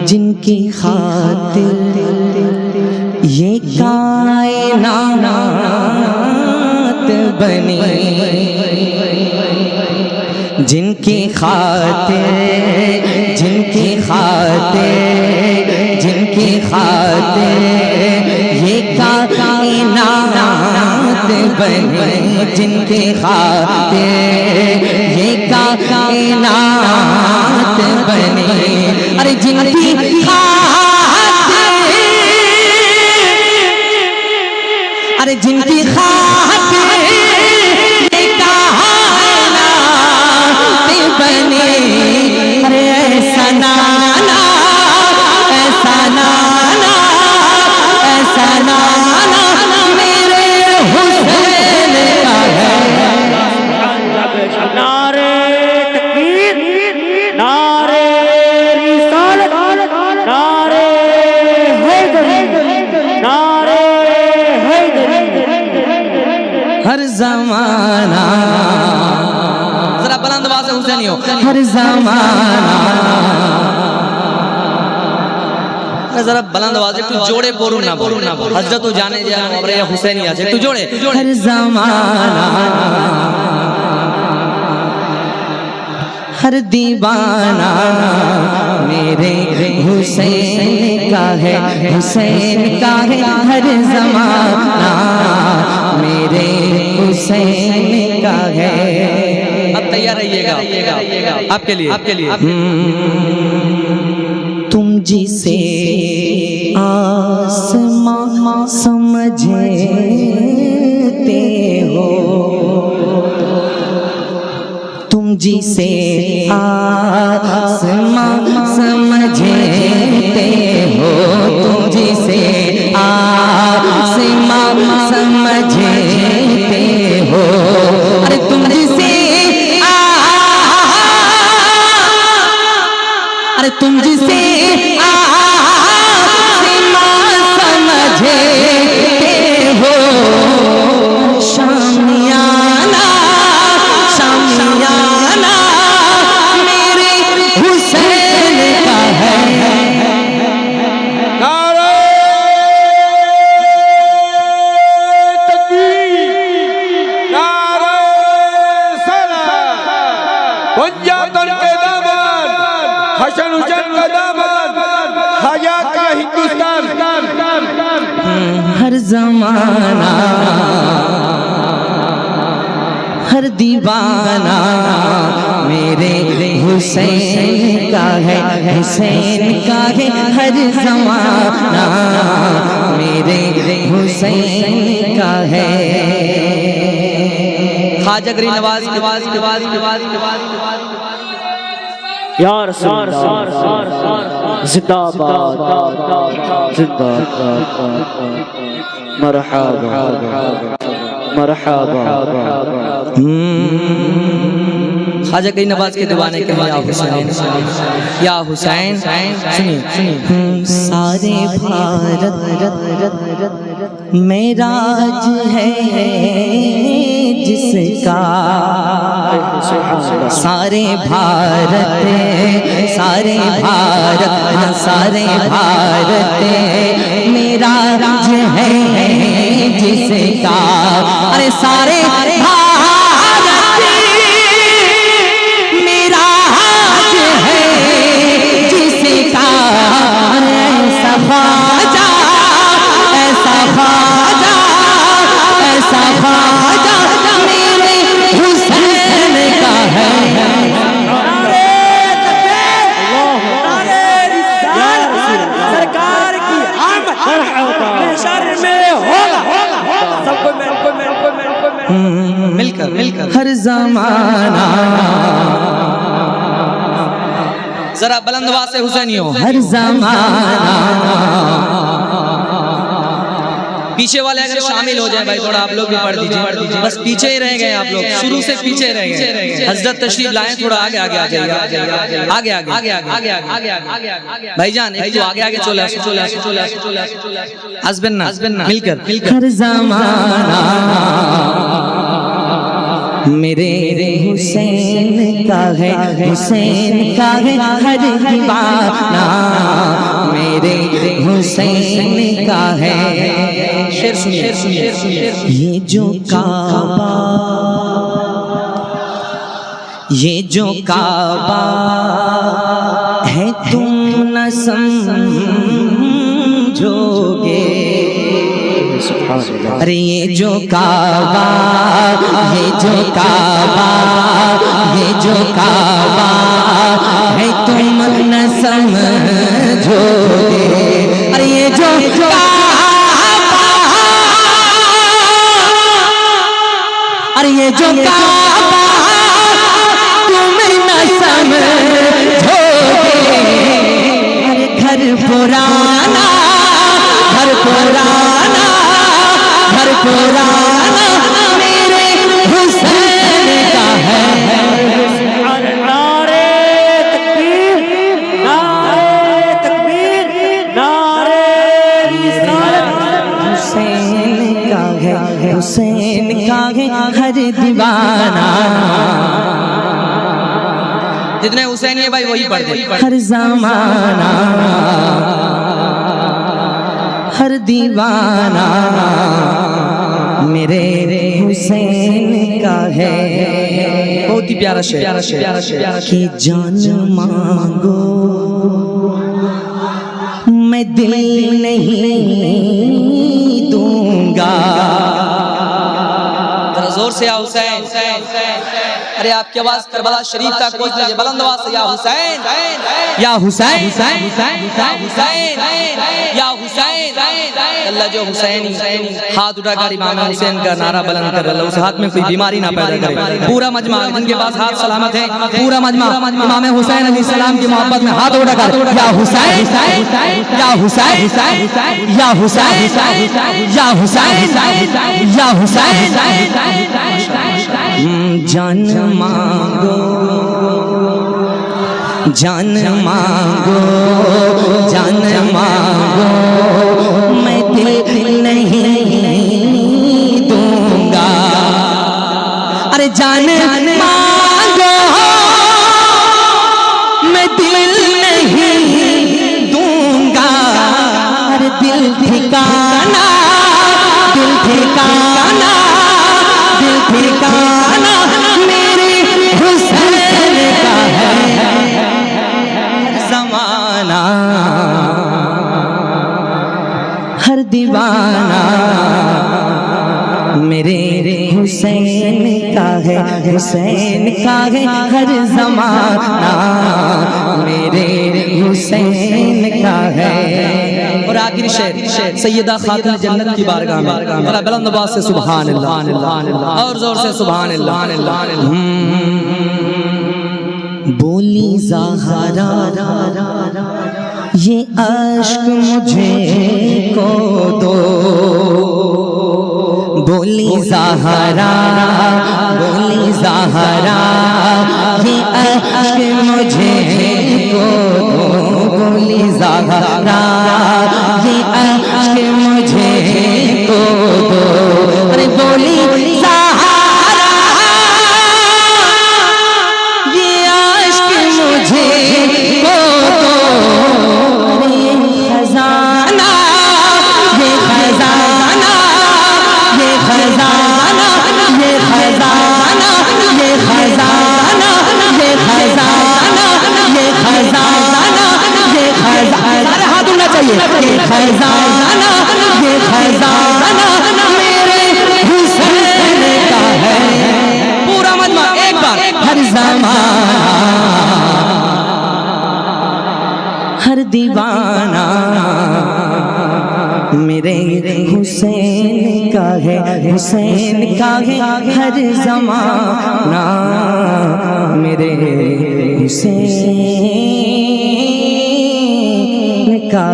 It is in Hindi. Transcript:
जिनकी खातिर ये कायनात बनी, जिनकी खातिर जिनकी खातिर जिनकी खातिर ये कायनात बनी, जिनकी खातिर ये कायनात बनी। अरे जिनकी खातिर, अरे जिनकी खातिर ये कायनात बनी। अरे ऐसा नाना, ऐसा नाना, ऐसा नाना मेरे हुसैन का है। नारे तकबीर, नारे रिसालत, नारे हैदरी, नारे हैदरी। हर ज़माना, जरा बुलंद आवाज़ से हुसैनी हो। हर ज़माना, जरा बुलंद आवाज़ से जोड़े बोलू ना बोलू ना बोल। हज़रत तो जाने जा और ये हुसैनी आ जाए तू जोड़े। हर ज़माना हर दीवाना मेरे हुसैन का है, हुसैन का है। हर ज़माना मेरे हुसैन का है। अब तैयार रहिएगा आपके लिए, आपके लिए। तुम जिसे आसमां समझते हो, तुम जिसे आसमां समझते हो, तुम जिसे आसमां समझते हो। अरे तुम जिसे अरे तुम जिसे आसमां समझते हो, शामियाना शामियाना मेरे हुसैन का है। नारे तकबीर, नारे सलात। पंजातन के दामन, हसन हुसैन का दामन, हया का हिंदुस्तान। हर ज़माना हर दीवाना मेरे हुसैन का है, हुसैन का है। हर ज़माना मेरे हुसैन का है। ख्वाजा गरीब नवाज के बाद या रसूल जिंदाबाद, जिंदाबाद, मरहबा, मरहबा। ख्वाजा गरीब नवाज के दीवाने के या हुसैन, या हुसैन। सुनिए सारे भारत में राज है जिसका, सारे भारत सारे भारत सारे भारत मेरा राज है जिसका। अरे सारे भारत मेरा राज है जिसका। ऐसा ख्वाजा, ऐसा ख्वाजा, ऐसा ख्वाजा मेरे हुसैन का है। सरकार की आमद शहर में होगा, सबको मिलकर मिलकर। हर ज़माना जरा बुलंद आवाज़ से हुसैनी हो। हर ज़माना पीछे वाले अगर शामिल हो जाए भाई थोड़ा आप लोग भी पढ़ दीजिए। बस पीछे ही रह गए आप लोग, शुरू से पीछे रह गए। हजरत तशरीफ लाएं, थोड़ा आगे आगे आ जाइए, आगे आगे आगे आगे आगे भाईजान एक तो आगे आगे चले हस्बैंड ना मिलकर। हर ज़माना मेरे हुसैन का है, हुसैन का है। हर दीवाना मेरे हुसैन का है। शेर सुनिए, ये जो काबा, ये जो काबा है तुम न समझोगे। अरे ये जो काबा, ये जो काबा, ये जो काबा है तुम न समझोगे। अरे ये जो काबा, अरे ये जो काबा तुम न समझोगे। अरे घर पुराना, घर पुराना, घर पुराना मेरे हुसैन का है। नारे तकबीर, नारे तकबीर, नारे रिसालत। हुसैन का है, हुसैन का है हर दीवाना। जितने हुसैनी है भाई वही पढ़ दे। हर ज़माना, हर दीवाना मेरे हुसैन का है। बहुत ही प्यारा शेर, कि जान मांगो मैं दिल नहीं दूंगा। जरा जोर से या हुसैन। अरे आपकी आवाज करबला शरीफ तक पहुंच लीजिए, बुलंद आवाज से या हुसैन, या हुसैन, या हुसैन। अल्लाह जो हुसैनी हाथ उठाकर इमाम हुसैन का नारा बुलंद कर रहा है, उस हाथ में कोई बीमारी ना पैदा करे। पूरा मजमा जिनके पास हाथ सलामत है, पूरा मजमा इमाम हुसैन अलैहिस्सलाम की मोहब्बत में हाथ उठाकर या हुसैन, या हुसैन, या हुसैन, या हुसैन, या हुसैन। जान मांगो, जान मांगो, जान मांगो मैं दिल नहीं दूंगा। अरे जान मांगो मैं दिल नहीं दूंगा। अरे दिल ठिकाना, दिल ठिकाना, दिल ठिकाना मेरे हुसैन का है। ज़माना, हर दीवाना मेरे हुसैन का है, हुसैन का है हर ज़माना मेरे हुसैन का है। और आखिरी शेर सैयदा खातून जन्नत की बारगाह में बड़ा बुलंद आवाज से सुभान अल्लाह, और जोर से सुभान अल्लाह। बोली ज़हरा ये अश्क मुझे को दो। बोली ज़हरा, बोली ज़हरा ये अश्क मुझे को दो। बोली ज़हरा ये अश्क मुझे को दो। अरे बोली ज़हरा ये अश्क मुझे को दो। अरे ये खजाना, ये खजाना, ये खजाना, ये खजाना, ये खजाना, ये खजाना, ये खजाना, ये खजाना। सारे हाथ उठना चाहिए। ये खजाना, ये खजाना मेरे हुसैन का है। पूरा मजमा एक बार। हर ज़माना, हर दीवाना मेरे हुसैन का है, हुसैन का है हर ज़माना मेरे हुसैन का